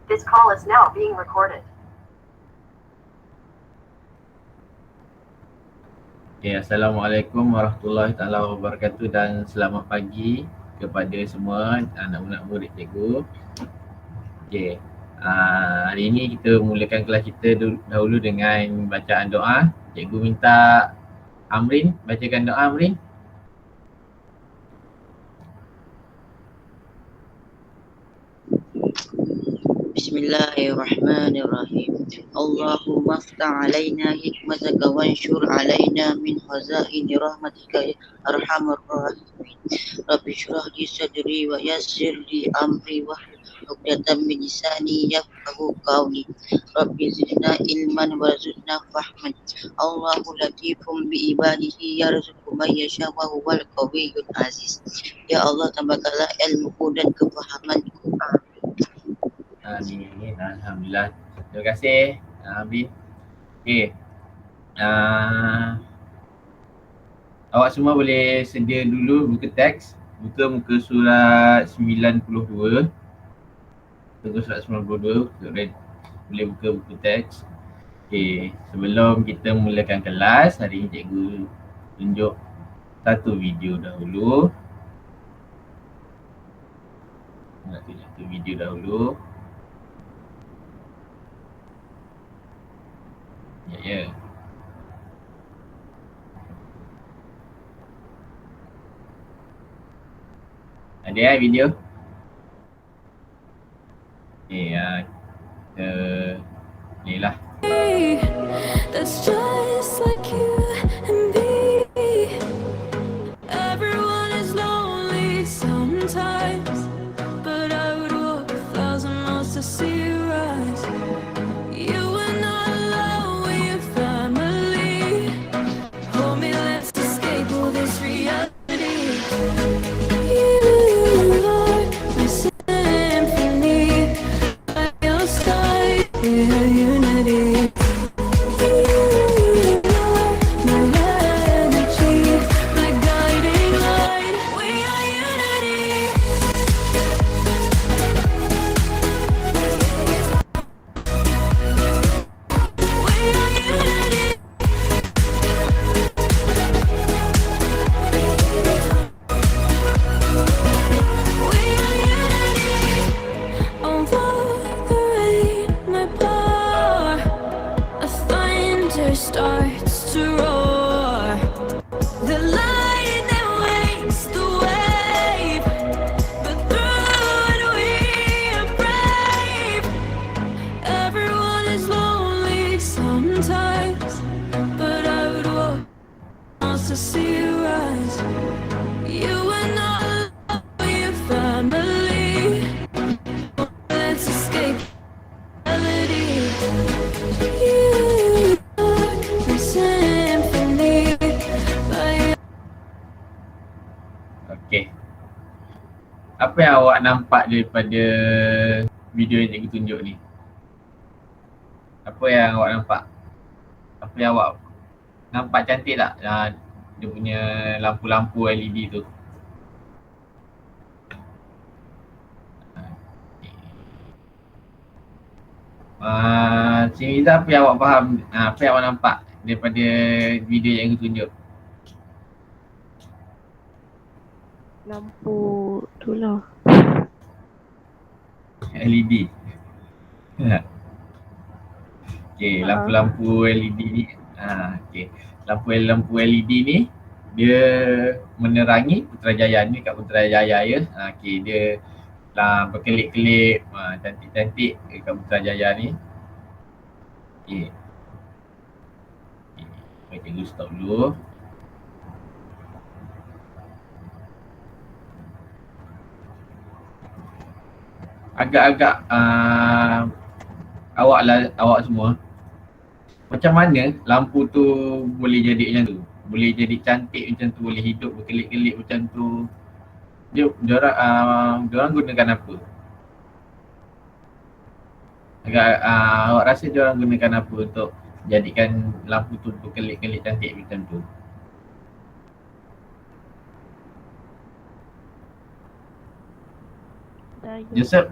This call is now being recorded. Okay, Assalamualaikum warahmatullahi taala wabarakatuh dan selamat pagi kepada semua anak-anak murid cikgu. Okay, hari ini kita mulakan kelas kita dahulu dengan bacaan doa. Cikgu minta Amrin bacakan doa. Amrin. Bismillahirrahmanirrahim. Allahumma aftah alaina hikmataka wanshur alaina min khazaini rahmatika ya arhamar rahimin. Rabbi shrah li sadri wa yassir li amri wahlul 'uqdatam min lisani yafqahu qawli. Rabbi zidna ilman warzuqna fahman. Allahu latifum bi ibadihi yarzuqu man yasha wa huwal qawiyyul aziz. Ya Allah, tambahkanlah ilmuku dan kefahamanku. Amin. Alhamdulillah. Terima kasih Amrin. Okay. Awak semua boleh sedia dulu buka teks. Buka muka surat 92. Buka surat 92. Boleh buka buku teks. Okay. Sebelum kita mulakan kelas, hari ini cikgu tunjuk satu video dahulu. Nak tunjuk satu video dahulu. Ya. Ada video? Ni lah. That's just like you and me. Everyone is lonely sometimes, but I would walk 1,000 miles to see you rise. You are not alone with your family. Hold me, let's escape all this reality. You are my symphony, by your side, we're unity. You are my energy, my guiding light. We are unity. We are unity. We are unity. Although the rain might pour, a thunder starts to roar. The lightning wakes the wave, but through it we are brave. Everyone is lonely sometimes, but I would walk miles to see you rise. You are not alone with your family. Let's escape reality. You are my symphony, by Okey. Apa yang awak nampak daripada video yang cikgu tunjuk ni? Apa yang awak nampak? Apa yang awak nampak cantik tak? Dia punya lampu-lampu LED tu. Cik Iza, apa yang awak faham? Apa yang awak nampak daripada video yang cikgu tunjuk? Lampu tu lah. LED. Okey, lampu-lampu LED ni. Okey. Lampu LED ni dia menerangi Putrajaya ni, kat Putrajaya ya. Okey, dia lah berkelip-kelip, cantik-cantik dekat Putrajaya ni. Okey. Baik, cikgu stop dulu. Agak-agak awak semua, macam mana lampu tu boleh jadi macam tu? Boleh jadi cantik macam tu, boleh hidup berkelip-kelip macam tu. Diorang gunakan apa? Awak rasa diorang gunakan apa untuk jadikan lampu tu berkelip-kelip cantik macam tu? Daya. Joseph,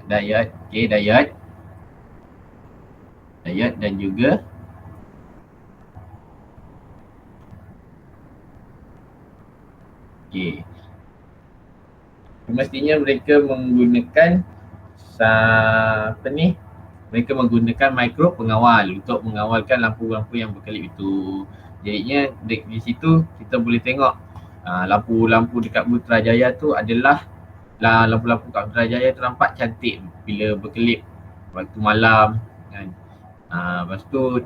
diode. Okey, diode. Diode dan juga okey. Semestinya mereka menggunakan mereka menggunakan mikro pengawal untuk mengawalkan lampu-lampu yang berkelip itu. Jadinya di situ kita boleh tengok lampu-lampu dekat Putrajaya tu adalah lampu-lampu kat Putrajaya tu nampak cantik bila berkelip waktu malam kan. Lepas tu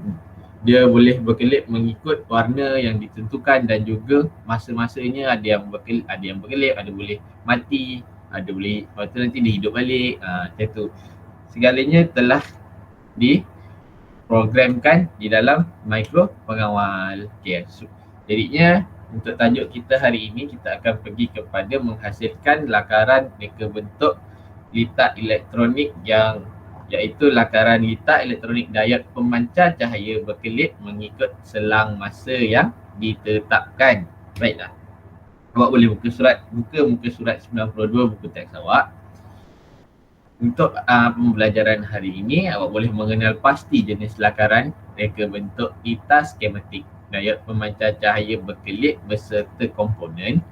dia boleh berkelip mengikut warna yang ditentukan dan juga masa-masanya ada yang berkelip, ada boleh mati, ada boleh lepas tu nanti dia hidup balik, macam tu. Segalanya telah diprogramkan di dalam mikro pengawal. Okay. Jadinya untuk tajuk kita hari ini kita akan pergi kepada menghasilkan lakaran reka bentuk litar elektronik yang iaitu lakaran litar elektronik diode pemancar cahaya berkelip mengikut selang masa yang ditetapkan. Baiklah. Awak boleh buka muka surat 92 buku teks awak. Untuk pembelajaran hari ini, awak boleh mengenal pasti jenis lakaran reka bentuk litar skematik diode pemancar cahaya berkelip beserta komponen.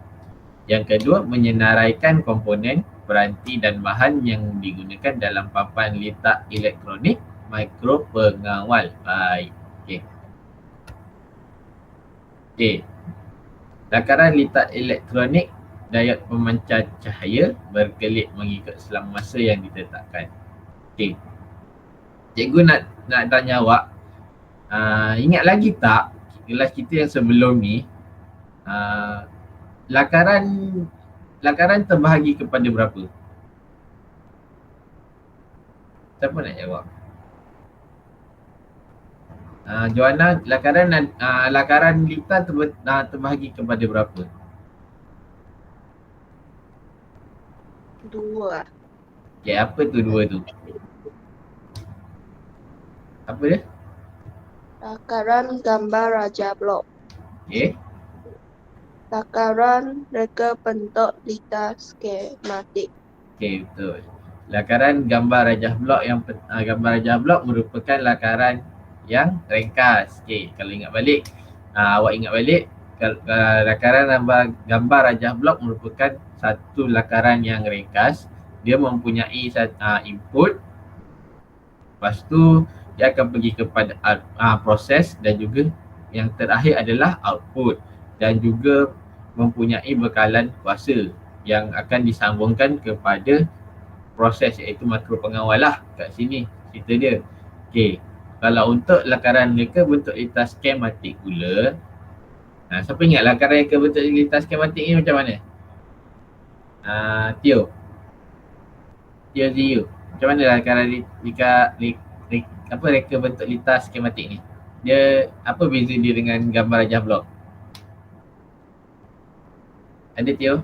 Yang kedua, menyenaraikan komponen, peranti dan bahan yang digunakan dalam papan litar elektronik mikro pengawal. Baik. Okey. Lakaran litar elektronik diode pemancar cahaya berkelip mengikut selang masa yang ditetapkan. Okey. Cikgu nak tanya awak, ingat lagi tak kelas kita yang sebelum ni lakaran terbahagi kepada berapa? Siapa nak jawab? Joanna, lakaran litar terbahagi kepada berapa? 2. Okay, apa tu 2 tu? Apa dia? Lakaran gambar raja blok. Okay. Lakaran reka bentuk litar skematik. Okay, betul. Lakaran gambar rajah blok merupakan lakaran yang ringkas. Okay, kalau ingat balik, awak ingat balik, lakaran gambar rajah blok merupakan satu lakaran yang ringkas. Dia mempunyai input, lepas tu dia akan pergi kepada proses dan juga yang terakhir adalah output dan juga mempunyai bekalan kuasa yang akan disambungkan kepada proses iaitu makro pengawal lah kat sini cerita dia. Okey, kalau untuk lakaran reka bentuk litar skematik pula, siapa ingat lakaran reka bentuk litar skematik ni macam mana? Tio Zio, macam mana lakaran reka bentuk litar skematik ni? Dia apa beza dia dengan gambar rajah blok? Ada Tio?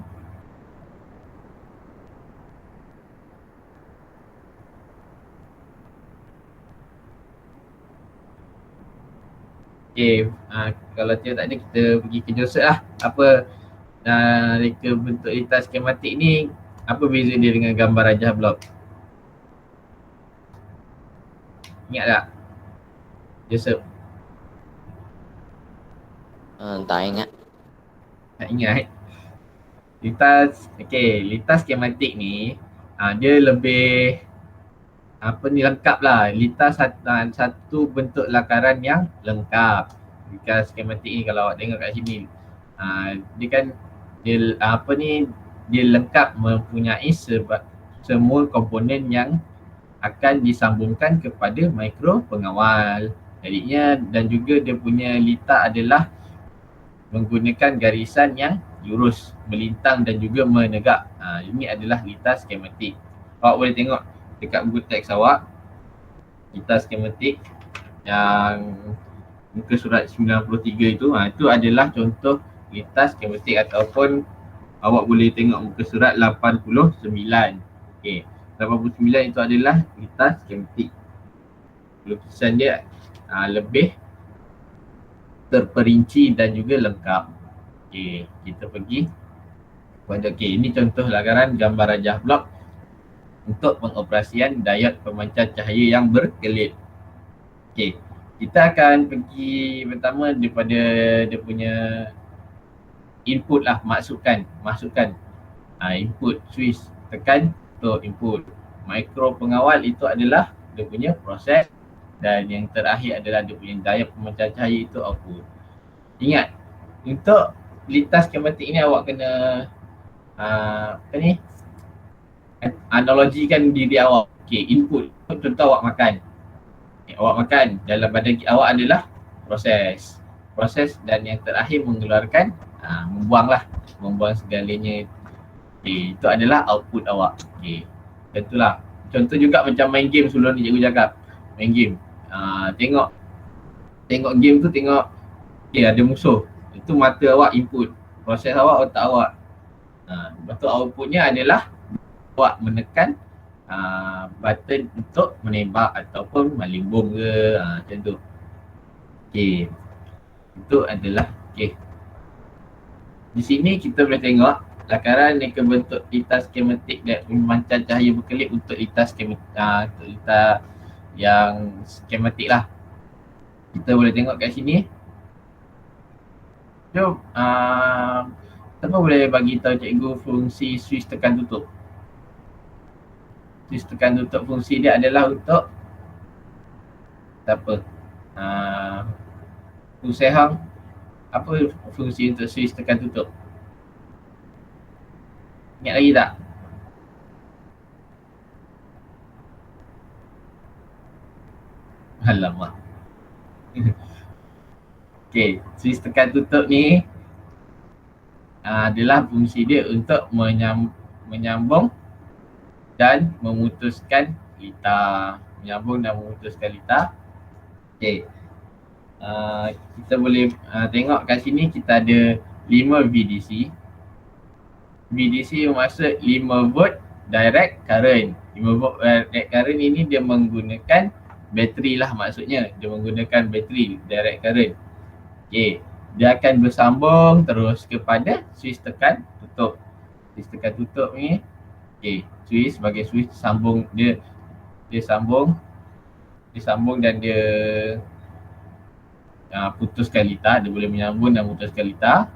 Okay, kalau Tio tak ada kita pergi ke Joseph lah. Apa reka bentuk litar skematik ni, apa beza dia dengan gambar rajah blok? Ingat tak? Joseph? Tak ingat. Tak ingat? Litar skematik ni dia lebih lengkap lah. Litar satu bentuk lakaran yang lengkap. Litar skematik ni kalau awak tengok kat sini, dia kan dia lengkap mempunyai semua komponen yang akan disambungkan kepada mikro pengawal. Jadinya dan juga dia punya litar adalah menggunakan garisan yang lurus, melintang dan juga menegak. Ini adalah litar skematik. Awak boleh tengok dekat buku teks awak, litar skematik yang muka surat 93 itu, itu adalah contoh litar skematik ataupun awak boleh tengok muka surat 89. Okey, 89 itu adalah litar skematik. Lukisan dia lebih terperinci dan juga lengkap. Okey, kita pergi pada ini contoh lakaran gambar rajah blok untuk pengoperasian diod pemancar cahaya yang berkelip. Okey, kita akan pergi pertama daripada dia punya input lah, masukkan input switch, tekan untuk input. Mikro pengawal itu adalah dia punya proses, dan yang terakhir adalah dia punya diod pemancar cahaya itu output. Ingat, untuk lintas skematik ni awak kena analogikan diri awak. Okey, input contoh awak makan. Awak makan, dalam badan awak adalah proses dan yang terakhir mengeluarkan membuang segalanya. Okey, itu adalah output awak. Okey, tentulah. Contoh juga macam main game sebelum ni cikgu cakap. Main game. Tengok game tu, tengok ada musuh. Itu mata awak input, proses awak, otak awak. Lepas tu outputnya adalah awak menekan button untuk menembak ataupun maling bom ke, macam tu. Okey, itu adalah di sini kita boleh tengok lakaran yang bentuk lintas skematik dan pemancar cahaya berkelip untuk lintas yang skematik lah. Kita boleh tengok kat sini. Jom, siapa boleh bagi tahu cikgu fungsi switch tekan tutup? Switch tekan tutup fungsi dia adalah untuk apa? Usahang, apa fungsi untuk switch tekan tutup? Ingat lagi tak? Alamak. Okey, switch tekan tutup ni adalah fungsi dia untuk menyambung dan memutuskan litar. Okey, kita boleh tengok kat sini kita ada 5 VDC. VDC bermaksud 5 volt direct current. 5 volt direct current ini dia menggunakan bateri lah, maksudnya dia menggunakan bateri direct current. Okey, dia akan bersambung terus kepada switch tekan tutup. Switch tekan tutup ni, switch sebagai switch sambung, dia sambung dan dia putuskan litar. Dia boleh menyambung dan putuskan litar.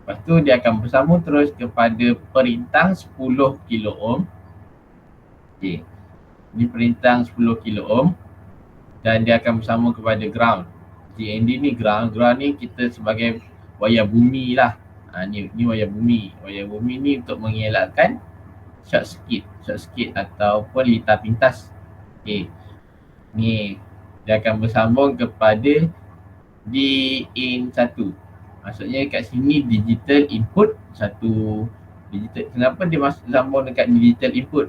Lepas tu dia akan bersambung terus kepada perintang 10 kilo ohm. Okey, ini perintang 10 kilo ohm dan dia akan bersambung kepada ground. GND ni ground ni kita sebagai wayar bumi lah. Ni wayar bumi. Wayar bumi ni untuk mengelakkan short circuit ataupun litar pintas. Okey, ni dia akan bersambung kepada DIN 1. Maksudnya kat sini digital input 1. Kenapa dia sambung dekat digital input?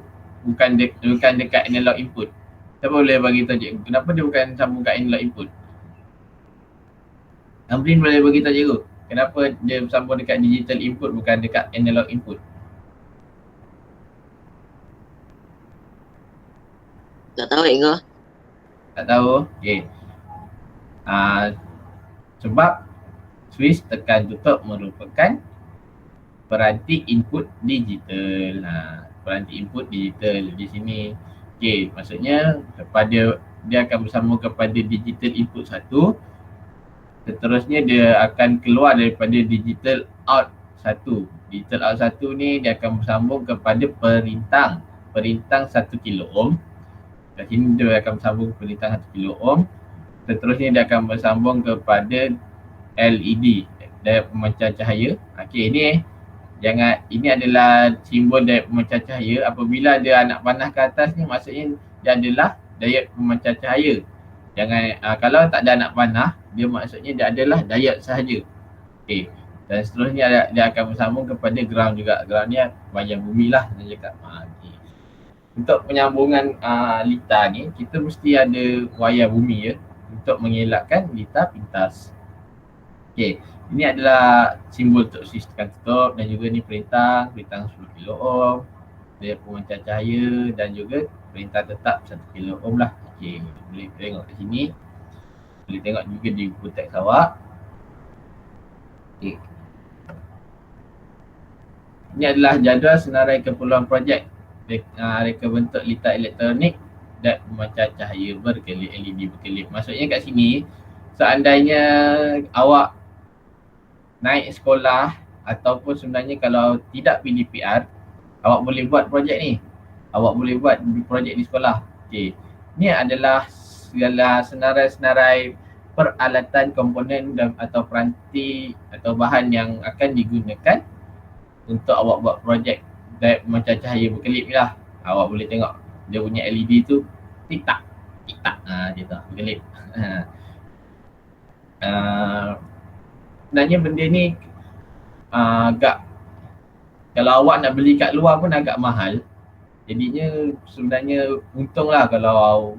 Bukan dekat analog input. Siapa boleh bagi tahu cikgu kenapa dia bukan sambung kat analog input? Amrin boleh bagi tahu cikgu kenapa dia sambung dekat digital input bukan dekat analog input? Tak tahu cikgu. Tak tahu? Okey. Sebab switch tekan tutup merupakan peranti input digital. Peranti input digital di sini. Okey, maksudnya dia akan bersambung kepada digital input 1. Seterusnya dia akan keluar daripada digital out 1. Digital out 1 ni dia akan bersambung kepada perintang 1 kilo ohm. Kat sini dia akan bersambung perintang 1 kilo ohm. Seterusnya dia akan bersambung kepada LED, daya pemancar cahaya. Okey, ini adalah simbol daya pemancar cahaya. Apabila dia anak panah ke atas ni, maksudnya dia adalah daya pemancar cahaya. Kalau tak ada anak panah, dia maksudnya dia adalah diod sahaja. Okey, dan seterusnya dia akan bersambung kepada ground juga. Ground ni wayar bumi lah saya cakap. Okay. Untuk penyambungan litar ni, kita mesti ada wayar bumi ya, untuk mengelakkan litar pintas. Okey, ini adalah simbol untuk switch tekan tutup dan juga ni perintang 10 kilo ohm, daya pemancar cahaya dan juga perintah tetap 1 kilo ohm lah. Okey, boleh tengok di sini. Boleh tengok juga di buku teks awak. Okey. Ini adalah jadual senarai keperluan projek reka bentuk litar elektronik dan pemancar cahaya berkelip, LED berkelip. Maksudnya kat sini, seandainya awak naik sekolah ataupun sebenarnya kalau tidak PDPR, awak boleh buat projek ni. Awak boleh buat projek di sekolah. Okey. Ni adalah segala senarai-senarai peralatan, komponen dan atau peranti atau bahan yang akan digunakan untuk awak buat projek macam cahaya berkelip ni lah. Awak boleh tengok dia punya LED tu tik-tak, tik-tak. Dia tu berkelip. Sebenarnya benda ni agak, kalau awak nak beli kat luar pun agak mahal. Jadinya sebenarnya untunglah kalau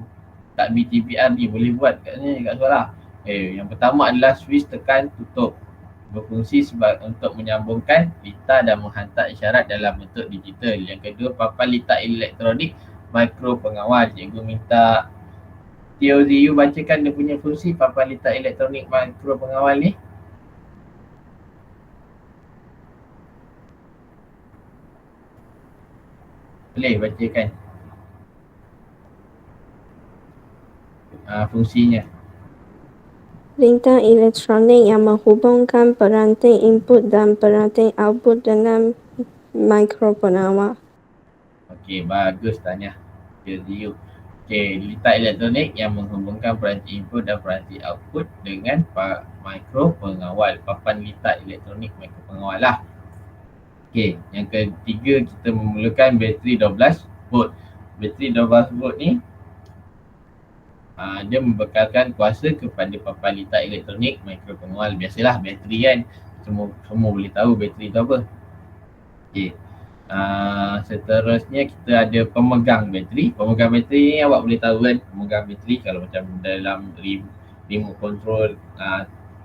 tak BTPR ni boleh buat kat ni, kat sekolah. Yang pertama adalah switch tekan tutup. Berfungsi untuk menyambungkan litar dan menghantar isyarat dalam bentuk digital. Yang kedua, papan litar elektronik mikro pengawal. Cikgu minta Tio Ziyu bacakan dia punya fungsi papan litar elektronik mikro pengawal ni. Boleh bacakan fungsinya. Lintang elektronik yang menghubungkan peranti input dan peranti output dengan mikropengawal. Okey, bagus tanya. Okey, litar elektronik yang menghubungkan peranti input dan peranti output dengan mikropengawal. Papan litar elektronik mikropengawal lah. Okey, yang ketiga kita memerlukan bateri 12 volt. Bateri 12 volt ni dia membekalkan kuasa kepada papan litar elektronik mikropengawal. Biasalah bateri kan, semua boleh tahu bateri tu apa. Okey. Seterusnya kita ada pemegang bateri. Pemegang bateri ni awak boleh tahu kan, pemegang bateri kalau macam dalam remote control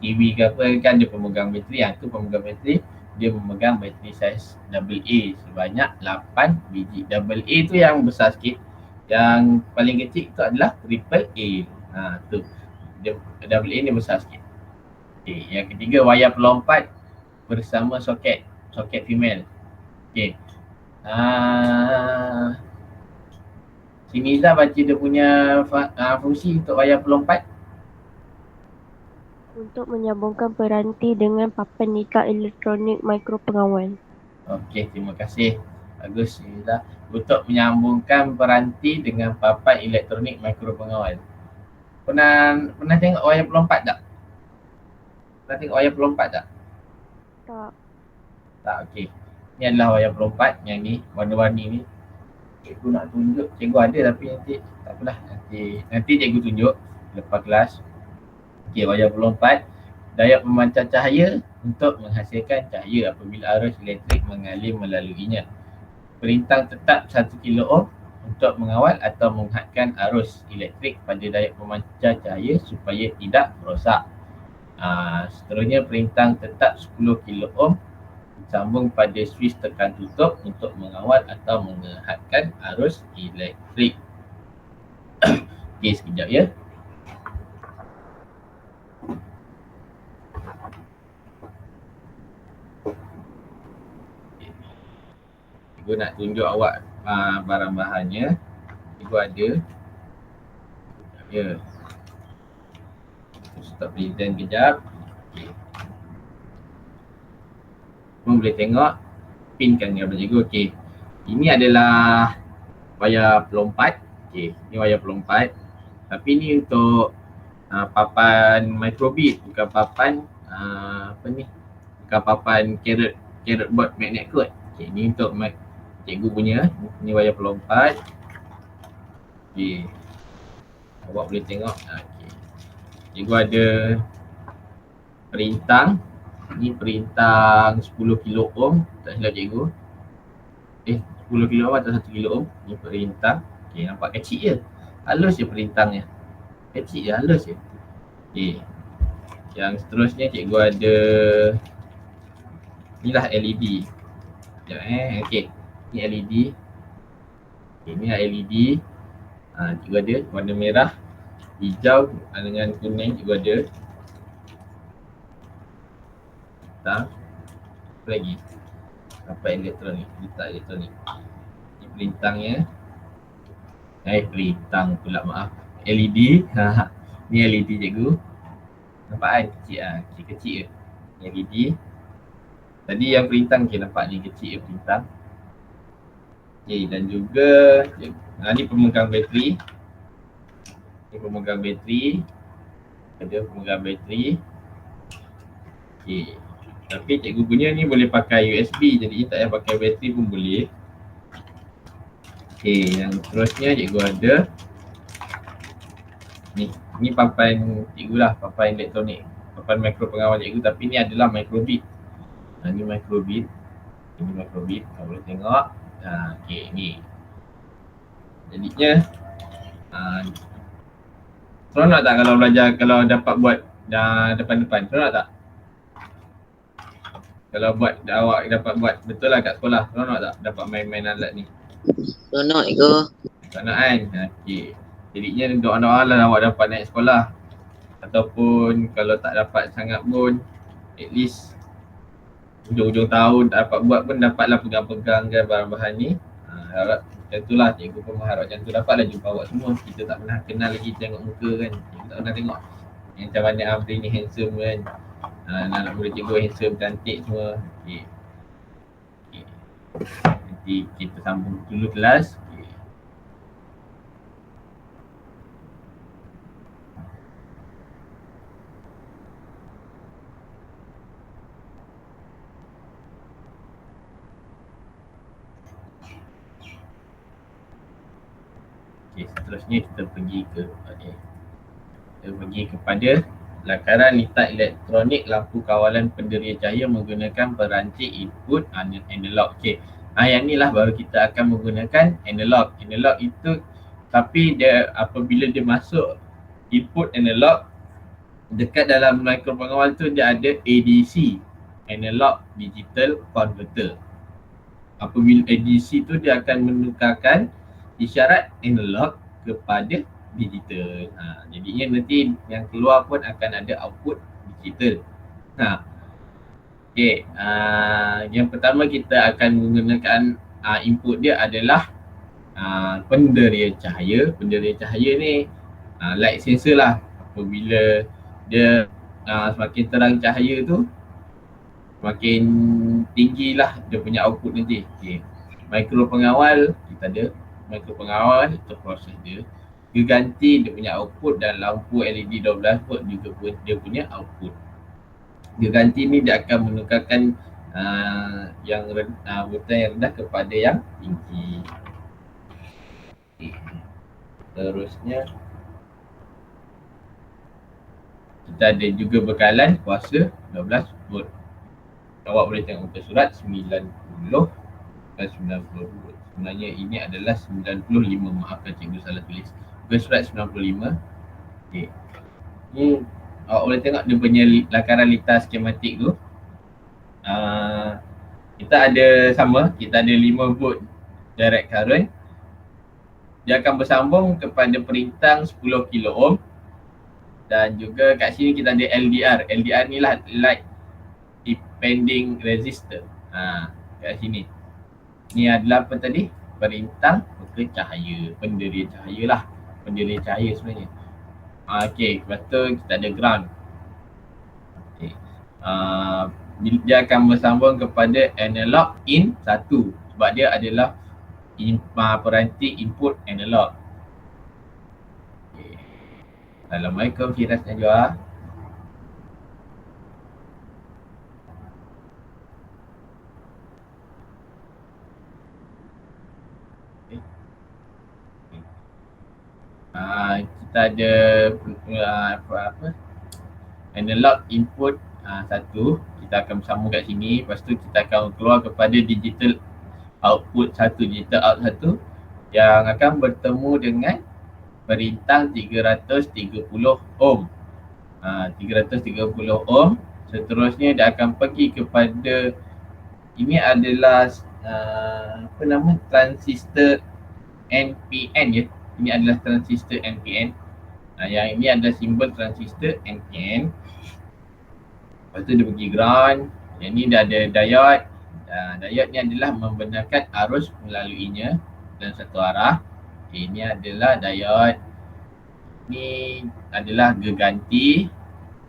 TV ke apa kan dia pemegang bateri. Tu pemegang bateri, dia memegang bateri saiz AA sebanyak 8 biji. AA tu yang besar sikit. Yang paling kecil tu adalah AAA. Tu. Dia AA ni besar sikit. Okey, yang ketiga wayar pelompat bersama soket female. Okey. Sini Izzah baca dia punya fungsi untuk wayar pelompat. Untuk menyambungkan peranti dengan papan litar elektronik mikropengawal. Okey, terima kasih. Bagus Izzah. Untuk menyambungkan peranti dengan papan elektronik mikropengawal. Pernah tengok wayar pelompat tak? Pernah tengok wayar pelompat tak? Tak. Tak, okey. Ni adalah wayar pelompat yang ni, warna-warni ni. Cikgu nak tunjuk, cikgu ada tapi nanti tak apalah, nanti cikgu tunjuk lepas kelas. Okey, wayar pelompat daya pemancar cahaya untuk menghasilkan cahaya apabila arus elektrik mengalir melaluinya. Perintang tetap 1 kilo ohm untuk mengawal atau menghadkan arus elektrik pada daya pemancar cahaya supaya tidak rosak. Seterusnya perintang tetap 10 kilo ohm sambung pada switch tekan tutup untuk mengawal atau menghadkan arus elektrik. Okey, sekejap ya. Cikgu nak tunjuk awak barang-bahannya. Cikgu ada. Ya. Stop present kejap. Okay. Semua boleh tengok. Pinkan gambar cikgu. Okey. Ini adalah wayar pelompat. Okey, ini wayar pelompat. Tapi ni untuk papan microbit, bukan papan bukan papan carrot board magnet code. Okey, ni untuk cikgu punya. Ni wayar pelompat. Okey. Awak boleh tengok. Okey. Cikgu ada perintang. Ni perintang 10 kilo ohm. Tak silap cikgu. 10 kilo ohm atau 1 kilo ohm. Ni perintang. Okey, nampak kecil je. Halus je perintangnya. Kecil je, halus je. Okey. Yang seterusnya cikgu ada inilah LED. Sekejap okey. Ni LED. Okay, ni LED. Cikgu ada warna merah, hijau dengan kuning cikgu ada. Hitam. Apa lagi? Apa elektronik? Litar elektronik. Ni perintangnya. Perintang pula, maaf. LED. Ni LED cikgu. Nampak kan? Kecil lah. Kecil-kecil je. LED. Tadi yang perintang nampak ni kecil je perintang. Dan juga ni pemegang bateri. Ni pemegang bateri. Ada pemegang bateri. Tapi cikgu punya ni boleh pakai USB, jadi tak payah pakai bateri pun boleh. Yang seterusnya cikgu ada ni papan cikgu lah, papan elektronik, papan mikro pengawal cikgu, tapi ni adalah microbit. Ni microbit. Ini microbit, kau boleh tengok. Ni. Jadinya seronok tak kalau belajar, kalau dapat buat depan-depan? Seronok tak? Kalau buat, awak dapat buat betul lah kat sekolah, seronok tak dapat main-main alat ni? Seronok cikgu. Seronok kan? Jadinya doa-doa lah awak dapat naik sekolah. Ataupun kalau tak dapat sangat pun, at least hujung-hujung tahun tak dapat buat pun dapatlah pegang-pegang kan bahan-bahan ni. Harap macam tu lah, cikgu pun harap macam tu dapatlah jumpa awak semua. Kita tak pernah kenal lagi tengok muka kan. Cikgu tak pernah tengok macam mana Afri ni handsome kan. Anak murid cikgu handsome, cantik semua. Nanti kita sambung dulu kelas. Seterusnya kita pergi kepada lakaran litar elektronik lampu kawalan penderia cahaya menggunakan peranti input analog. Yang ni lah baru kita akan menggunakan analog. Analog itu, tapi dia apabila dia masuk input analog, dekat dalam mikropengawal tu dia ada ADC, analog digital converter. Apabila ADC tu dia akan menukarkan isyarat analog kepada digital. Jadinya nanti yang keluar pun akan ada output digital. Yang pertama kita akan menggunakan input dia adalah penderia cahaya. Penderia cahaya ni light sensor lah. Apabila dia semakin terang cahaya tu, semakin tinggilah dia punya output nanti. Mikropengawal, kita ada mikropengawal, itu proses dia. Dia ganti dia punya output, dan lampu LED 12 volt juga pun dia punya output. Dia ganti ni dia akan menukarkan yang voltage yang rendah kepada yang tinggi. Terusnya kita ada juga bekalan kuasa 12 volt. Awak boleh tengok muka surat 90 dan 92. Sebenarnya ini adalah 95, maafkan cikgu salah tulis. Muka surat 95. Ni awak boleh tengok dia punya lakaran litar skematik tu. Kita ada sama, kita ada 5 volt direct current. Dia akan bersambung kepada perintang 10 kilo ohm. Dan juga kat sini kita ada LDR. LDR ni lah light depending resistor. Kat sini. Ni adalah apa tadi? Perintang cahaya, penderia cahaya lah. Penderia cahaya sebenarnya. Lepas tu kita ada ground. Dia akan bersambung kepada analog in 1 sebab dia adalah peranti input analog. Assalamualaikum Firas Najwa. Kita ada analog input 1, kita akan bersambung kat sini. Lepas tu kita akan keluar kepada digital output 1, digital out 1 yang akan bertemu dengan perintah 330 ohm. 330 ohm. Seterusnya dia akan pergi kepada, ini adalah transistor NPN ya. Ini adalah transistor NPN. Yang ini adalah simbol transistor NPN. Lepas tu dia pergi ground. Yang ni dah ada diode. Diode ni adalah membenarkan arus melaluinya. dalam satu arah. Okay, ini adalah diode. Ni adalah geganti.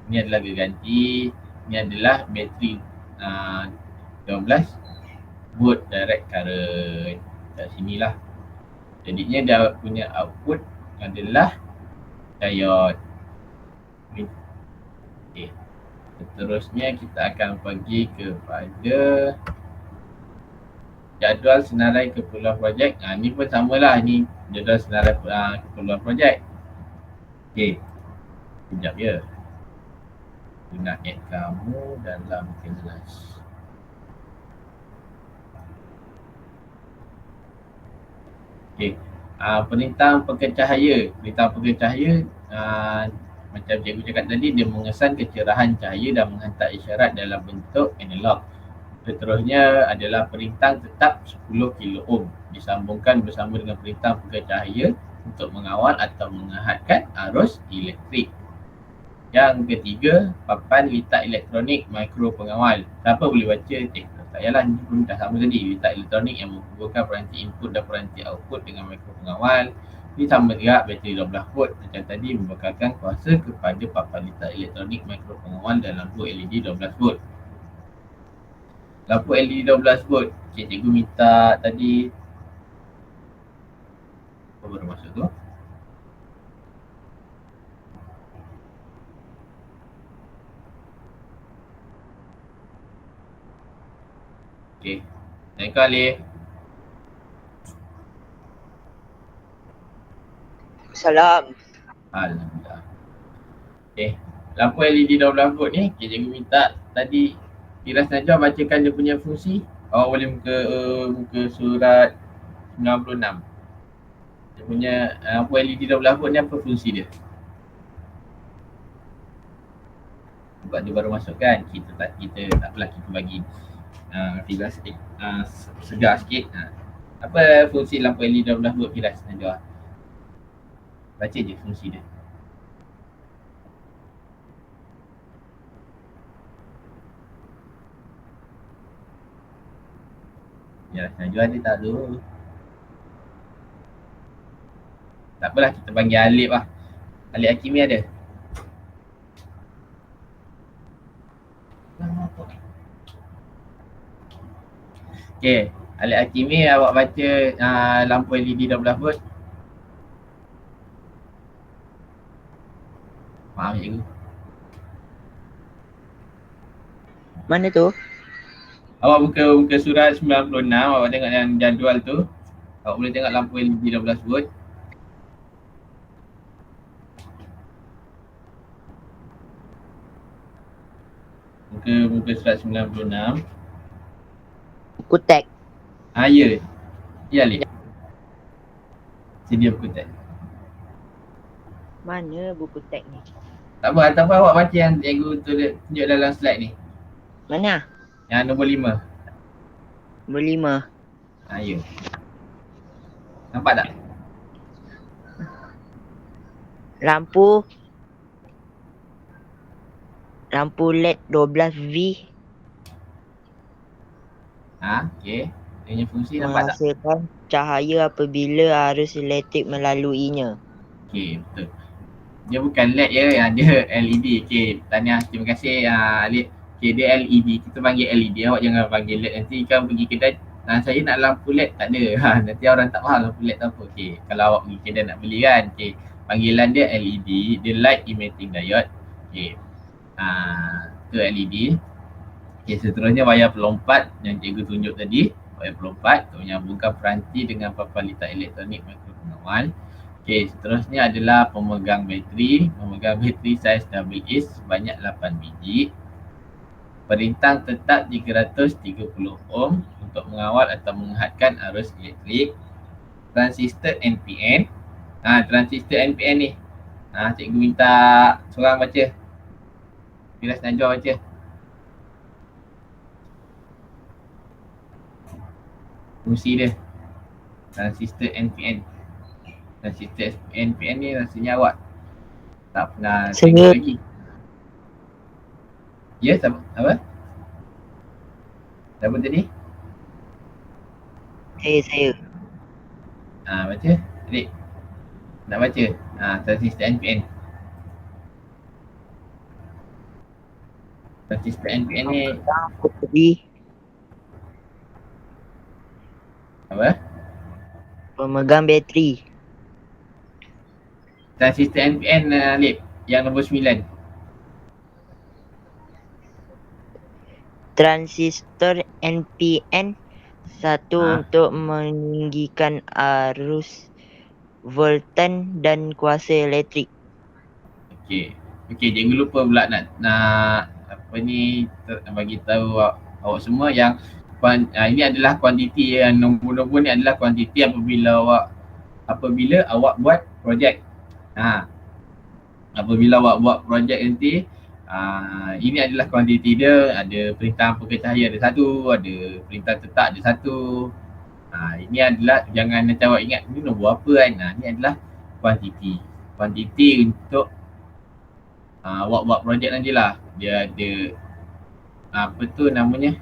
Ni adalah geganti. Ni adalah bateri 12 volt direct current. Kat sinilah. Jadinya dia punya output adalah diode. Okay. Seterusnya kita akan pergi kepada jadual senarai keperluan projek. Ni pun samalah, ni jadual senarai keperluan projek. Okay, sekejap ya. Guna add kamu dalam kelas. Okay, perintah pekercahaya. Perintah pekercahaya macam cikgu cakap tadi, dia mengesan kecerahan cahaya dan menghantar isyarat dalam bentuk analog. Seterusnya adalah perintah tetap 10 kilo ohm disambungkan bersama dengan perintah pekercahaya untuk mengawal atau menghadkan arus elektrik. Yang ketiga, papan litak elektronik mikro pengawal. Siapa boleh baca? Tak payahlah, ini pun dah sama tadi. Litak elektronik yang menghubungkan peranti input dan peranti output dengan mikro pengawal. Ini sama juga bateri 12 volt macam tadi, membekalkan kuasa kepada papan litak elektronik mikro pengawal dan lampu LED 12 volt. Lampu LED 12 volt, cikgu minta tadi apa baru masuk tu? Okey. Assalamualaikum Alif. Salam. Alhamdulillah. Okey. Lampu LED 12 volt ni, cikgu minta tadi Firas Najwa bacakan dia punya fungsi. Awak boleh muka surat 96. Dia punya lampu LED 12 volt ni apa fungsi dia? Sebab dia baru masuk kan, kita tak apalah, kita bagi Firas segar sikit. Apa fungsi lampu LED 12 volt Firas Najwa? Baca je fungsi dia. Ya, Najwa dia tak tahu. Tak apalah, kita panggil Alif lah. Alif Hakimi ada? Okay, Alif Hakimi, awak baca lampu LED 12 volt. Maaf cikgu. Mana tu? Awak buka surat 96, awak tengok yang jadual tu. Awak boleh tengok lampu LED 12 volt. Buka surat 96. Buku teks. Ya. Ya Alif. Sedia buku teks. Mana buku teks ni? Tak apa, ataupun awak baca yang cikgu tunjuk dalam slide ni. Mana? Yang nombor 5. Nombor 5. Ya. Nampak tak? Lampu LED 12V Okey. Dia punya fungsi nampak tak? menghasilkan cahaya apabila arus elektrik melaluinya. Okey, betul. Dia bukan LED ya, yang dia LED. Okey, tahniah, terima kasih Alif. Okey, dia LED. Kita panggil LED. Awak jangan panggil LED. Nanti kan pergi kedai, saya nak lampu LED, tak ada. Nanti orang tak faham lampu LED tu apa. Okey, kalau awak pergi kedai nak beli kan. Okey, panggilan dia LED. Dia light emitting diode. Okey. Itu LED. Okey, seterusnya wayar pelompat yang cikgu tunjuk tadi. Wayar pelompat untuk menyambungkan peranti dengan papan litak elektronik mikro pengawal. Okey, seterusnya adalah pemegang bateri. Pemegang bateri saiz double A sebanyak 8 biji. Perintah tetap 330 ohm untuk mengawal atau menghadkan arus elektrik. Transistor NPN. Transistor NPN ni. Cikgu minta seorang baca. Firas Najwa baca. Fungsi dia. Transistor NPN. Transistor NPN ni rasanya awak tak pernah tengok lagi. Ya, apa? Siapa tadi? Saya. Baca. Adik. Nak baca. Transistor NPN. Transistor NPN ni Bateri, apa? pemegang bateri, Transistor NPN Lip. Yang nombor 9. transistor NPN, satu Ah. untuk meninggikan arus voltan dan kuasa elektrik. Okey. Cikgu lupa pula nak apa ni bagi tahu awak semua yang ini adalah kuantiti yang nombor-nombor ni adalah kuantiti apabila awak buat projek. Apabila awak buat projek nanti ini adalah kuantiti dia, ada perintah ampa cahaya ada satu, ada perintah tetap ada satu. Ini adalah jangan macam awak ingat ni nombor apa kan. Ini adalah kuantiti. Kuantiti untuk awak buat projek nantilah. Dia ada apa tu namanya,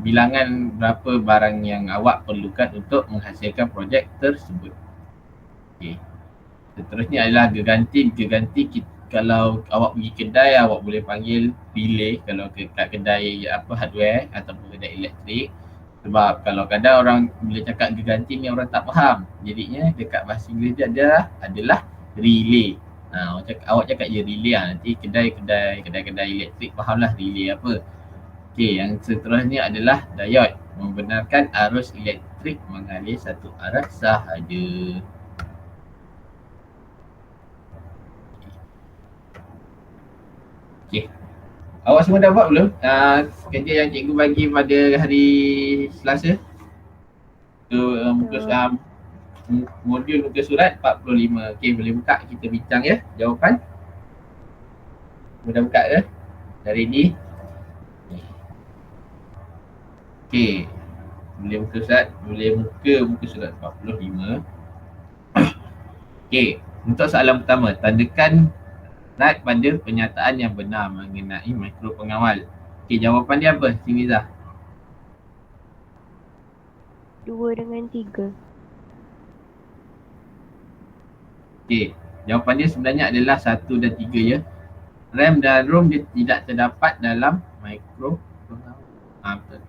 bilangan berapa barang yang awak perlukan untuk menghasilkan projek tersebut. Okey. Seterusnya adalah geganti. Kalau awak pergi kedai, awak boleh panggil relay kalau kat kedai hardware ataupun kedai elektrik. Sebab kalau kadang orang bila cakap geganti ni orang tak faham. Jadinya dekat bahasa Inggeris dia adalah relay. Awak cakap je relay nanti kedai-kedai elektrik fahamlah relay apa. Okey, yang seterusnya adalah diode. Membenarkan arus elektrik mengalir satu arah sahaja. Okey. Awak semua dah buat belum? Kerja yang cikgu bagi pada hari Selasa. Tu modul muka surat 45. Okey, boleh buka kita bincang ya jawapan. Dah buka ke? Dah ready? Okey. Boleh muka surat 45. Okey, untuk soalan pertama, tandakan right pada pernyataan yang benar mengenai mikro pengawal. Okey, jawapan dia apa? Sini Zah. 2 dengan 3. Okey, jawapan dia sebenarnya adalah 1 dan 3 ya. RAM dan ROM dia tidak terdapat dalam mikro pengawal. Betul.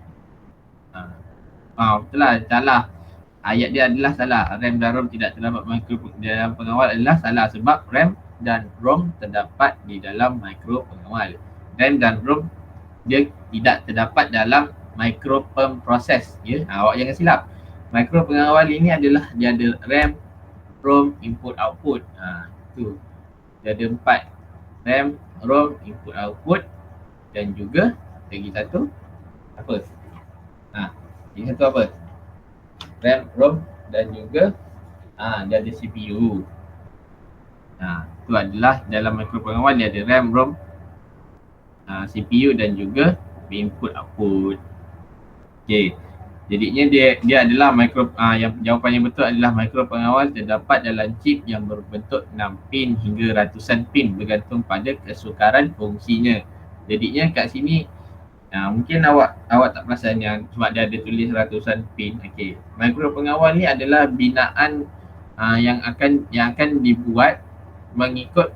Betul lah, salah. Ayat dia adalah salah. RAM dan ROM tidak terdapat mikro dalam pengawal adalah salah sebab RAM dan ROM terdapat di dalam mikro pengawal. RAM dan ROM dia tidak terdapat dalam mikro pemproses ya. Awak jangan silap. Mikro pengawal ini adalah dia ada RAM, ROM, input output. Tu. Dia ada 4. RAM, ROM, input output dan juga lagi satu apa? Lagi satu apa? RAM, ROM dan juga dia ada CPU. Itu adalah dalam mikro pengawal dia ada RAM, ROM, CPU dan juga input output. Okey. Jadinya dia adalah yang jawapan yang betul adalah mikro pengawal terdapat dalam chip yang berbentuk 6 pin hingga ratusan pin bergantung pada kesukaran fungsinya. Jadinya kat sini mungkin awak tak perasan yang sebab dia ada tulis ratusan pin. Okey. Mikro pengawal ni adalah binaan yang akan dibuat mengikut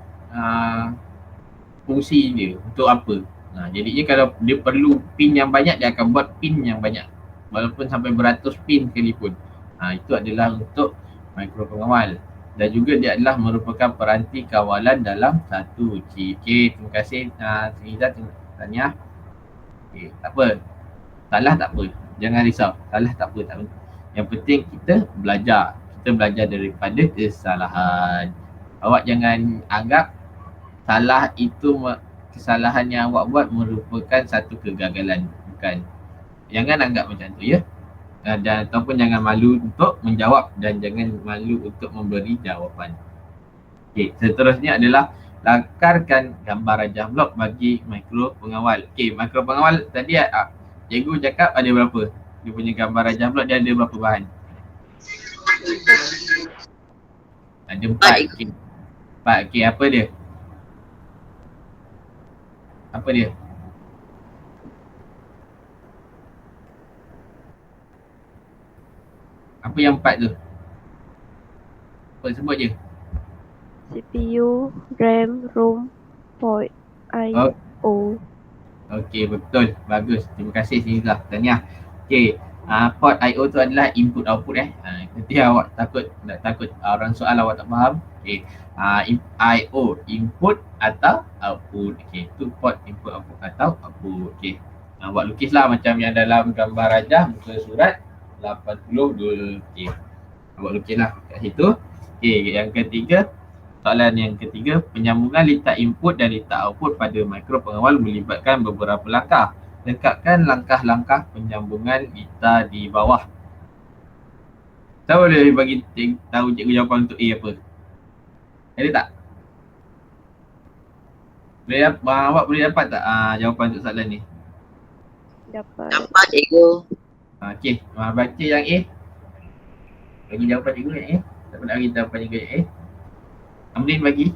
fungsi dia untuk apa. Jadinya kalau dia perlu pin yang banyak, dia akan buat pin yang banyak walaupun sampai beratus pin sekalipun. Itu adalah untuk mikro pengawal. Dan juga dia adalah merupakan peranti kawalan dalam satu chip. Okey, terima kasih Sriza tanya. Okey, tak apa. Salah tak apa. Jangan risau. Salah tak apa, tak apa. Yang penting kita belajar. Kita belajar daripada kesalahan. Awak jangan anggap salah itu kesalahan yang awak buat merupakan satu kegagalan. Bukan. Jangan anggap macam tu ya. Dan ataupun jangan malu untuk menjawab dan jangan malu untuk memberi jawapan. Okey, seterusnya adalah lakarkan gambar rajah blok bagi mikro pengawal. Okey, mikro pengawal tadi cikgu cakap ada berapa? Dia punya gambar rajah blok dia ada berapa bahan? Ada 4. Okey. 4. Okey, apa dia? Apa dia? Apa yang 4 tu? Apa sebut je? CPU, RAM, ROM, port, Oh, I/O. okey, betul. Bagus. Terima kasih Sinizah. Tahniah. Okey, port I/O tu adalah input output Nanti awak takut orang soal awak tak faham. Okey, I/O input atau output. Okey, tu port input output atau output. Okey. Buat lukislah macam yang dalam gambar rajah muka surat 82. Okey. Buat lukislah kat situ. Okey, yang ketiga, soalan yang ketiga, penyambungan litar input dan litar output pada mikro pengawal melibatkan beberapa langkah. Lengkapkan langkah-langkah penyambungan litar di bawah. Tahu boleh bagi tahu cikgu jawapan untuk A apa? Ada tak? Awak boleh dapat tak jawapan untuk soalan ni? Dapat. Dapat cikgu. Okey, baca yang A. Bagi jawapan cikgu yang A. Tak nak bagi jawapan cikgu yang A. Amrin bagi.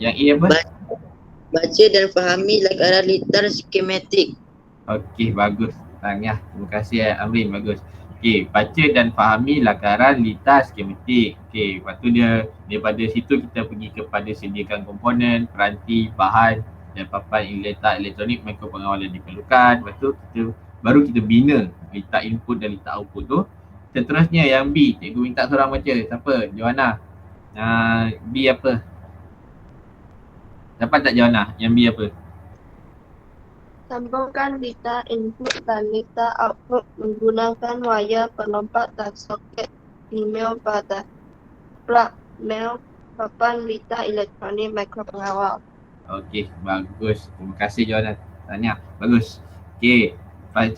Yang A apa? Baca dan fahami lakaran litar skematik. Okey, bagus. Tahniah. Terima kasih Amrin, bagus. Okey, baca dan fahami lakaran litar skematik. Okey, lepas tu daripada situ kita pergi kepada sediakan komponen, peranti, bahan dan papan litar elektronik mikropengawal yang diperlukan. Lepas tu baru kita bina litar input dan litar output tu. Seterusnya yang B, cikgu minta seorang baca. Siapa? Joanna. B apa? Dapat tak Joanna? Yang B apa? Sambungkan litar input dan litar output menggunakan wayar pelompat dan soket email pada plug mail papan litar elektronik mikropengawal. Okey, bagus. Terima kasih Joanna. Tanya. Bagus. Okey.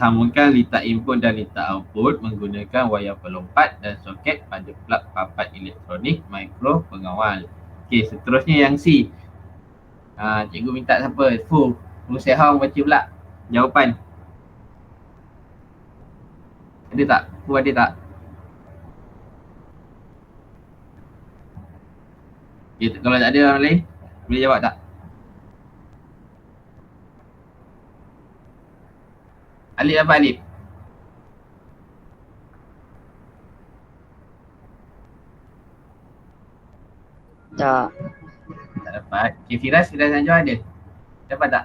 Sambungkan litar input dan litar output menggunakan wayar pelompat dan soket pada plug papan elektronik mikropengawal. Okey, seterusnya yang C. Cikgu minta siapa? Fu Sehong baca pula jawapan. Ada tak? Fu ada tak? Okay, kalau tak ada orang lain, boleh jawab tak? Alif apa Alif? Tak. Tak dapat. Okay, Firas Najwa ada? Dapat tak?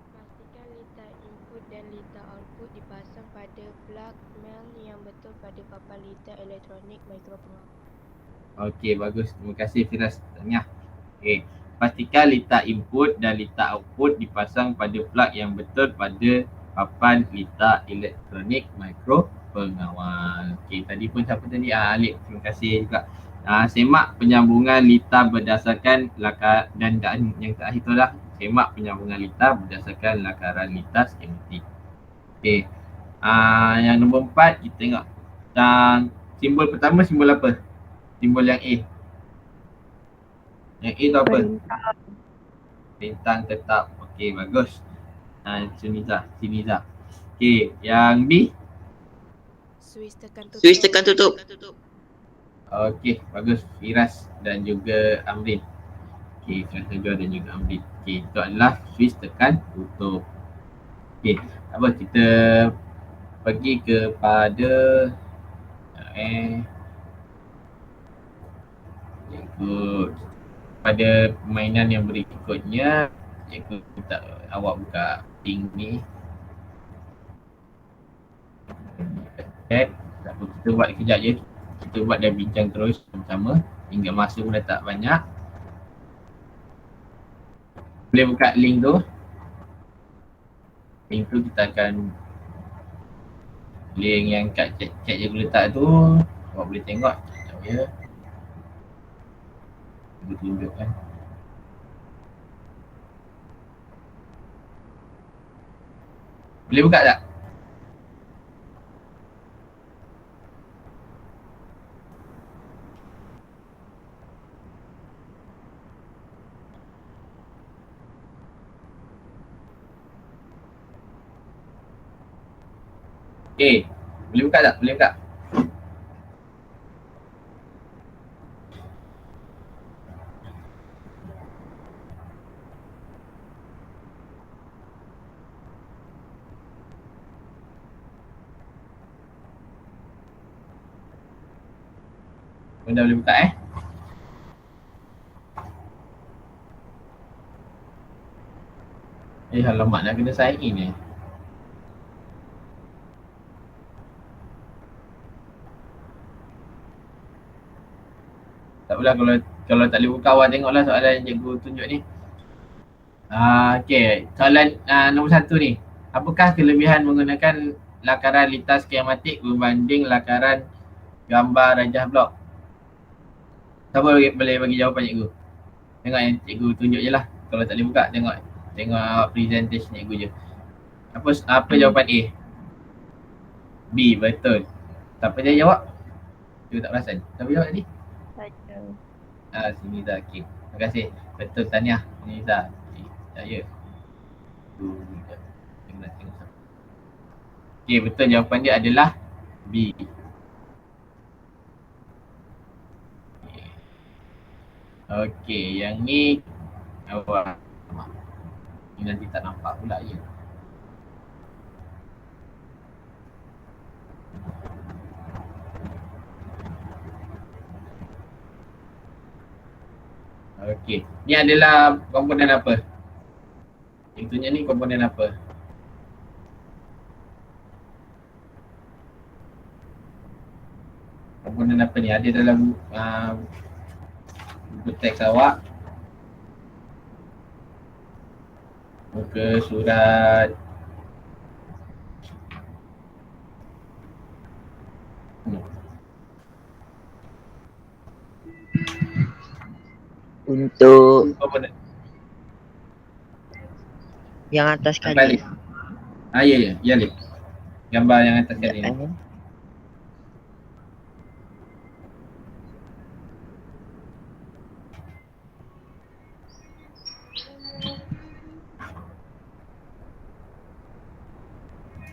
Pastikan litar input dan litar output dipasang pada plug male yang betul pada papan litar elektronik mikropengawal. Okey, bagus. Terima kasih Firas. Tanya. Okey. Pastikan litar input dan litar output dipasang pada plug yang betul pada papan litar elektronik mikropengawal. Okey, tadi pun siapa tadi? Alif. Terima kasih juga. Semak penyambungan litar berdasarkan dan yang terakhir tu lah semak penyambungan litar berdasarkan lakaran litar skematik. Okey. Yang nombor 4 kita tengok. Simbol pertama simbol apa? Simbol yang A. Yang A tu apa? Bintang tetap. Okey, bagus. Sinizah. Okey, yang B. Suis tekan tutup. Suis tekan tutup. Okey, bagus. Firas dan juga Amrin. Okey, Firas Najwa dan juga Amrin. Okey, itu adalah switch tekan tutup. Okey, apa kita pergi kepada ikut pada permainan yang berikutnya. Cikgu minta awak buka link ni. Okay, tak apa, kita buat kejap je. Kita buat dan bincang terus bersama hingga masa pun dah tak banyak. Boleh buka link tu. Link tu kita akan link yang kat chat cikgu letak tu. Awak boleh tengok. Sekejap ya. Cikgu tunjukkan. Boleh buka tak? Okay, boleh buka tak? Boleh buka. Dah boleh buka alamak nak kena sign in ni. Tak apalah kalau tak boleh buka awak tengoklah soalan yang cikgu tunjuk ni. Okey, soalan nombor 1 ni. Apakah kelebihan menggunakan lakaran litar skematik berbanding lakaran gambar rajah blok? Siapa boleh bagi jawapan cikgu? Tengok yang cikgu tunjuk je lah. Kalau tak boleh buka, tengok presentation cikgu je. Apa jawapan A? B, betul. Siapa dia jawab? Cikgu tak perasan. Siapa jawab tadi? Sini Zah. Okey. Terima kasih. Betul, tahniah. Sini Zah. Percaya. Okey, betul, jawapan dia adalah B. Okey, yang ni awak. Ni nanti tak nampak pula ya. Okey, ni adalah komponen apa? Itunya ni komponen apa? Komponen apa ni? Ada dalam buku teks awak. Muka surat Untuk komponen. yang atas Kembali. kali. Ya Lip. Gambar yang atas kali ni.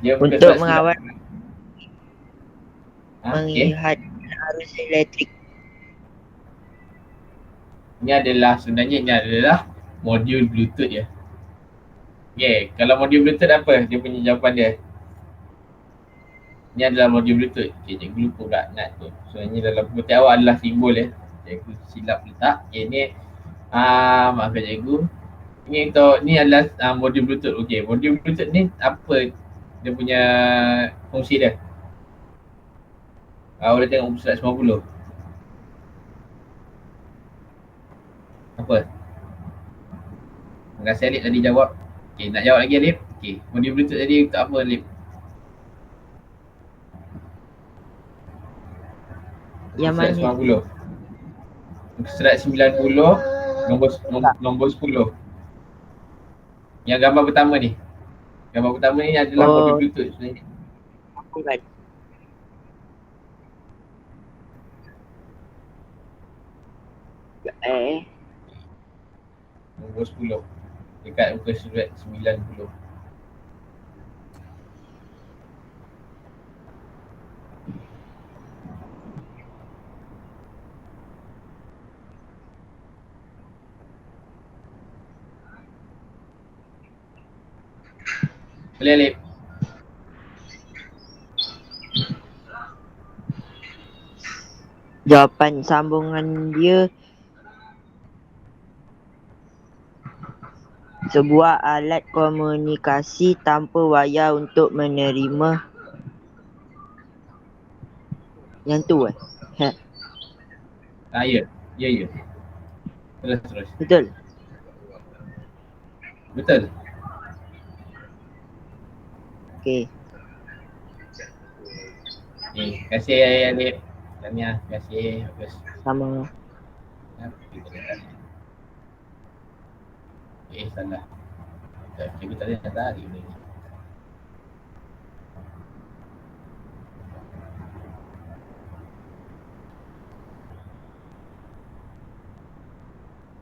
Dia muka Untuk surat mengawal okey. melihat arus elektrik. Sebenarnya ini adalah modul Bluetooth ya. Okay, kalau modul Bluetooth apa? Dia punya jawapan dia. Ini adalah modul Bluetooth. Okay, cikgu lupa pula nak tu. Sebenarnya dalam buku teks awak adalah simbol ya. Cikgu silap letak. Okay, ni maafkan cikgu. Ni adalah modul Bluetooth. Okay, modul Bluetooth ni apa dia punya fungsi dia? Boleh tengok muka surat 90. Apa? Terima kasih Alip tadi jawab. Okay, nak jawab lagi Alip? Okay, modul Bluetooth tadi untuk apa Alip? Yang Muka mana? surat 90. Muka surat 90, nombor 10. Yang gambar pertama ni. Gambar pertama ni adalah modul Bluetooth sebenarnya. Bukan. Nombor 10. Dekat muka surat 90. Boleh Alip? Jawapan sambungan dia sebuah alat komunikasi tanpa wayar untuk menerima yang tu Ya. Terus. Betul. Betul. Okey. Terima kasih Alip. Tahniah, terima kasih. Bagus. Sama. Salah. Cikgu tadi nak tarik benda ni.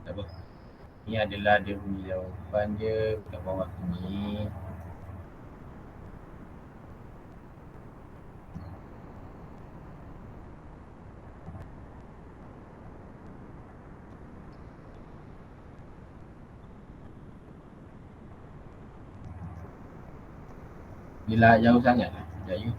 Tak apa. Ni adalah dia punya jawapan dia kat bawah ni. Bila jauh sangat lah. Sekejap you.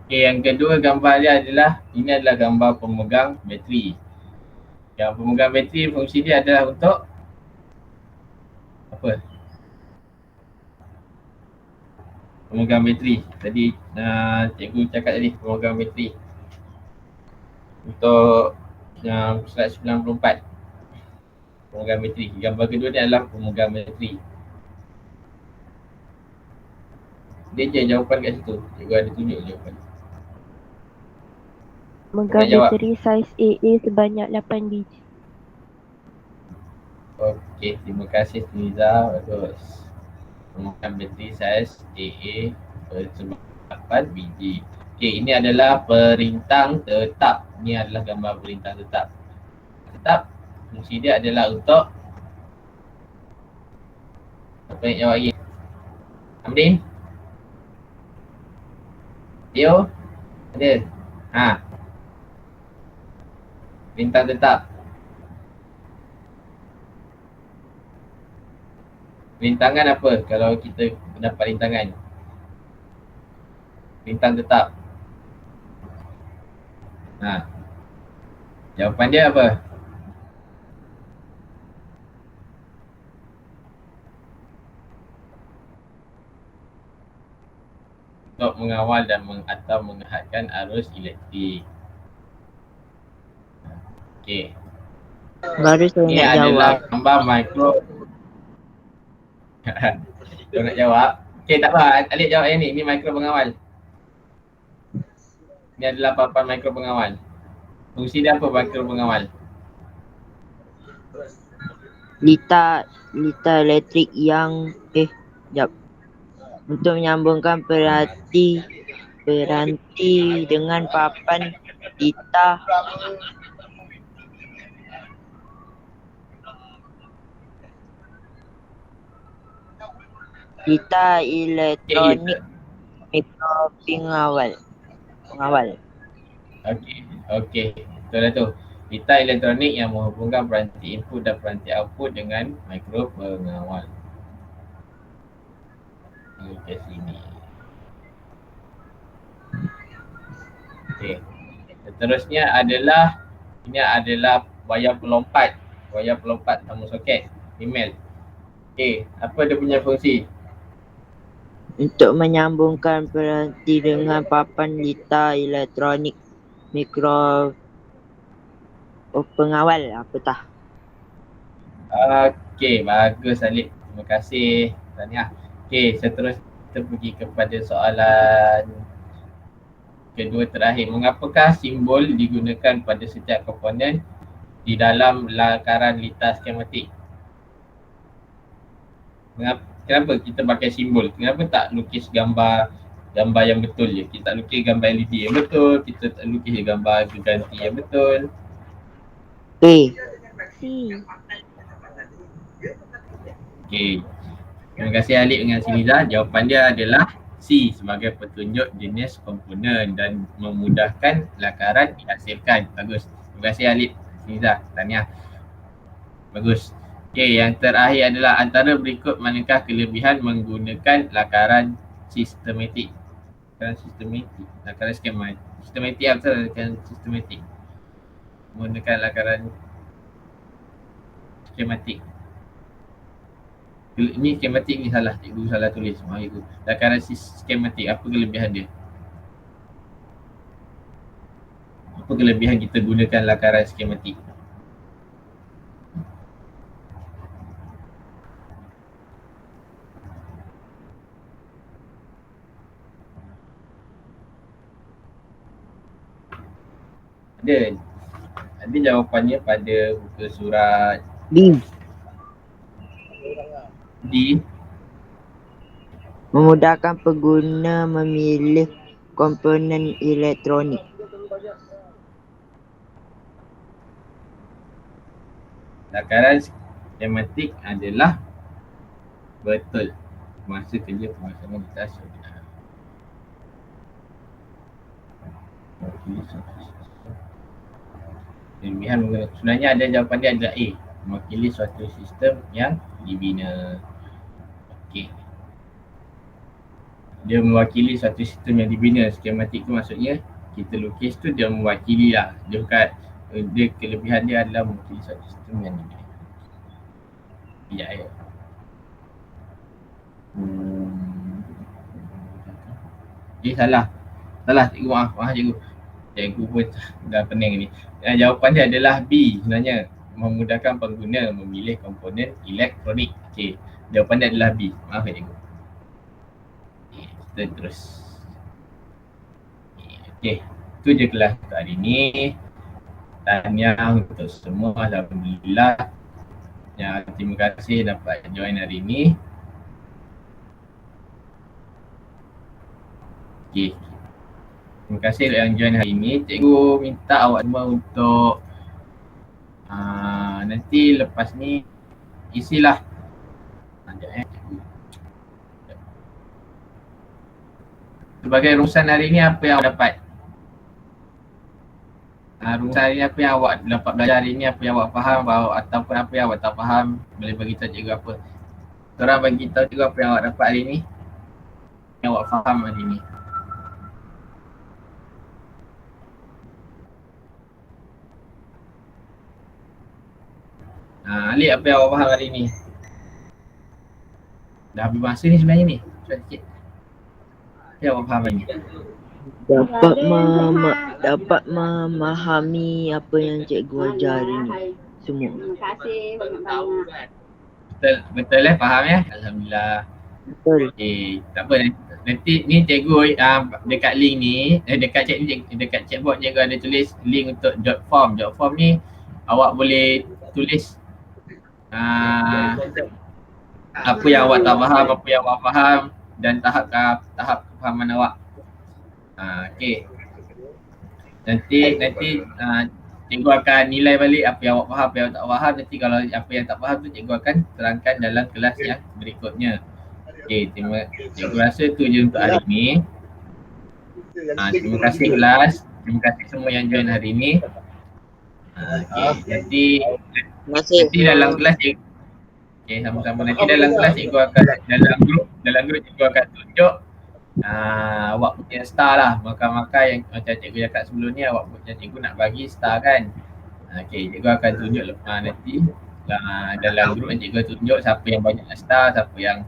Okey, yang kedua gambar dia adalah, ini adalah gambar pemegang bateri. Yang pemegang bateri fungsi dia adalah untuk apa? Pemegang bateri. Tadi cikgu cakap tadi pemegang bateri. Untuk slide 94. Pemegang bateri. Gambar kedua ni adalah pemegang bateri. Dia je jawapan kat situ. Cikgu ada tunjuk jawapan. Megang jawab. bateri saiz AA sebanyak 8 biji. Okey, terima kasih Tiniza. Bagus. Pemegang bateri saiz AA sebanyak 8 biji. Okey, ini adalah perintang tetap. Ini adalah gambar perintang tetap. Tetap fungsi dia adalah untuk apa yang jawab lagi? Amrin? Tio? Ada? Perintang tetap. Rintangan apa kalau kita dapat rintangan? Rintang tetap. Jawapan dia apa? Untuk mengawal dan atau menghadkan arus elektrik. Okey. Baru saya Ini nak adalah jawab. gambar mikro. Dia nak jawab. Okey, tak apa. Alik jawab yang ni. Ini mikro pengawal. Ini adalah papan mikro pengawal. Fungsi dia apa mikro pengawal? Lita elektrik yang jap. Untuk menyambungkan peranti dengan papan lita elektronik mikro pengawal. Okey. Betul lah tu. Lita elektronik yang menghubungkan peranti input dan peranti output dengan mikro pengawal. Ke sini. Okey. Seterusnya adalah ini adalah wayar pelompat. Wayar pelompat sama soket email. Okey, apa dia punya fungsi? Untuk menyambungkan peranti dengan papan lita elektronik mikro pengawal apa tah? Okey, bagus Alif. Terima kasih Tania. Okey, seterusnya kita pergi kepada soalan kedua terakhir. Mengapakah simbol digunakan pada setiap komponen di dalam lakaran lita skematik? Kenapa kita pakai simbol? Kenapa tak lukis gambar yang betul je? Kita tak lukis gambar LED yang betul, kita tak lukis gambar ganti yang betul. C. Okey. Terima kasih Alif dengan Siniza. Jawapan dia adalah C sebagai petunjuk jenis komponen dan memudahkan lakaran dihasilkan. Bagus. Terima kasih Alif, Siniza, Tania. Bagus. Okey, yang terakhir adalah antara berikut manakah kelebihan menggunakan lakaran sistematik? Lakaran skematik. Sistematik apa? Lakaran sistematik. Menggunakan lakaran skematik. Ni skematik ni salah, cikgu salah tulis. Maaf lakaran skematik, apa kelebihan dia? Apa kelebihan kita gunakan lakaran skematik? Ada jawapannya pada buku surat D. Memudahkan pengguna memilih komponen elektronik. Lakaran skematik adalah betul. Masa kerja pemasangan di atas kelebihan menggunakan, sebenarnya ada jawapan dia adalah A, mewakili suatu sistem yang dibina. Okey. dia mewakili satu sistem yang dibina. Skematik tu maksudnya kita lukis tu dia mewakili lah. Dia bukan, dia kelebihan dia adalah mewakili satu sistem yang dibina. Ya. Salah cikgu, maaf cikgu. Cikgu pun dah pening ni. Jawapan dia adalah B sebenarnya. Memudahkan pengguna memilih komponen elektronik. Okey, jawapan dia adalah B. Maaf cikgu. Kita terus. Okey, tu je kelas untuk hari ni. Tahniah untuk semua, alhamdulillah. Ya, terima kasih dapat join hari ni. Okey. Terima kasih yang join hari ni. Cikgu minta awak semua untuk nanti lepas ni isilah. Sebagai rumusan hari ni apa yang awak dapat? Rumusan hari ni apa yang awak dapat belajar hari ni, apa yang awak faham ataupun apa yang awak tak faham, boleh bagi tahu cikgu apa. Korang bagi tahu cikgu apa yang awak dapat hari ni, yang awak faham hari ni. Alik, apa yang awak faham hari ni? Dah habis masa ni sebenarnya ni. Cepat sikit. Apa yang awak faham hari ni? Dapat memahami apa yang cikgu ajar hari ni semua. Betul faham ya? Alhamdulillah. Betul. Okey, tak apa, nanti ni cikgu dekat link ni, dekat chatbot cikgu ada tulis link untuk job form. Job form ni awak boleh tulis apa yang awak tak faham, apa yang awak faham dan tahap kefahaman awak. Okey. Nanti cikgu akan nilai balik apa yang awak faham, apa yang awak tak faham. Nanti kalau apa yang tak faham tu cikgu akan terangkan dalam kelas yang berikutnya. Okey, cikgu rasa tu je untuk hari ni. Terima kasih kelas. Terima kasih semua yang join hari ni. Okey, nanti dalam kelas cikgu, sama-sama. Nanti dalam kelas cikgu akan dalam grup cikgu akan tunjuk awak punya star lah. Maka yang macam cikgu cakap sebelum ni, awak punya cikgu nak bagi star kan. Okey, cikgu akan tunjuk lepas nanti dalam grup yang cikgu tunjuk siapa yang banyak star, siapa yang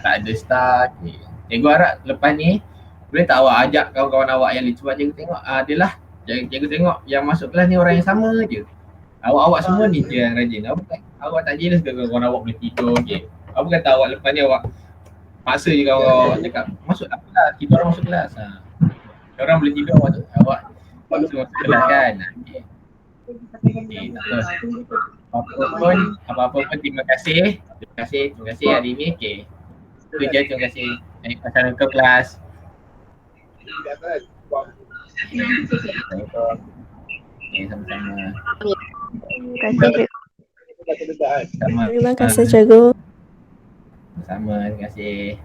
tak ada star. Okay. Cikgu harap lepas ni boleh tak awak ajak kawan-kawan awak yang lain, sebab cikgu tengok adalah cikgu tengok yang masuk kelas ni orang yang sama je. Awak semua ni je yang rajin. Awak tak jealous ke kawan awak boleh tidur je. Awak kata awak lepas ni awak paksa je kawan awak cakap masuklah kelas, kita orang masuk kelas. Orang boleh tidur, awak paksa masuk kelas kan. Okey, tak apa. Apa-apa pun terima kasih hari ni. Okey. Itu je, terima kasih. Pasal ke kelas. Okay, sama-sama. Terima kasih cikgu. Sama, terima kasih.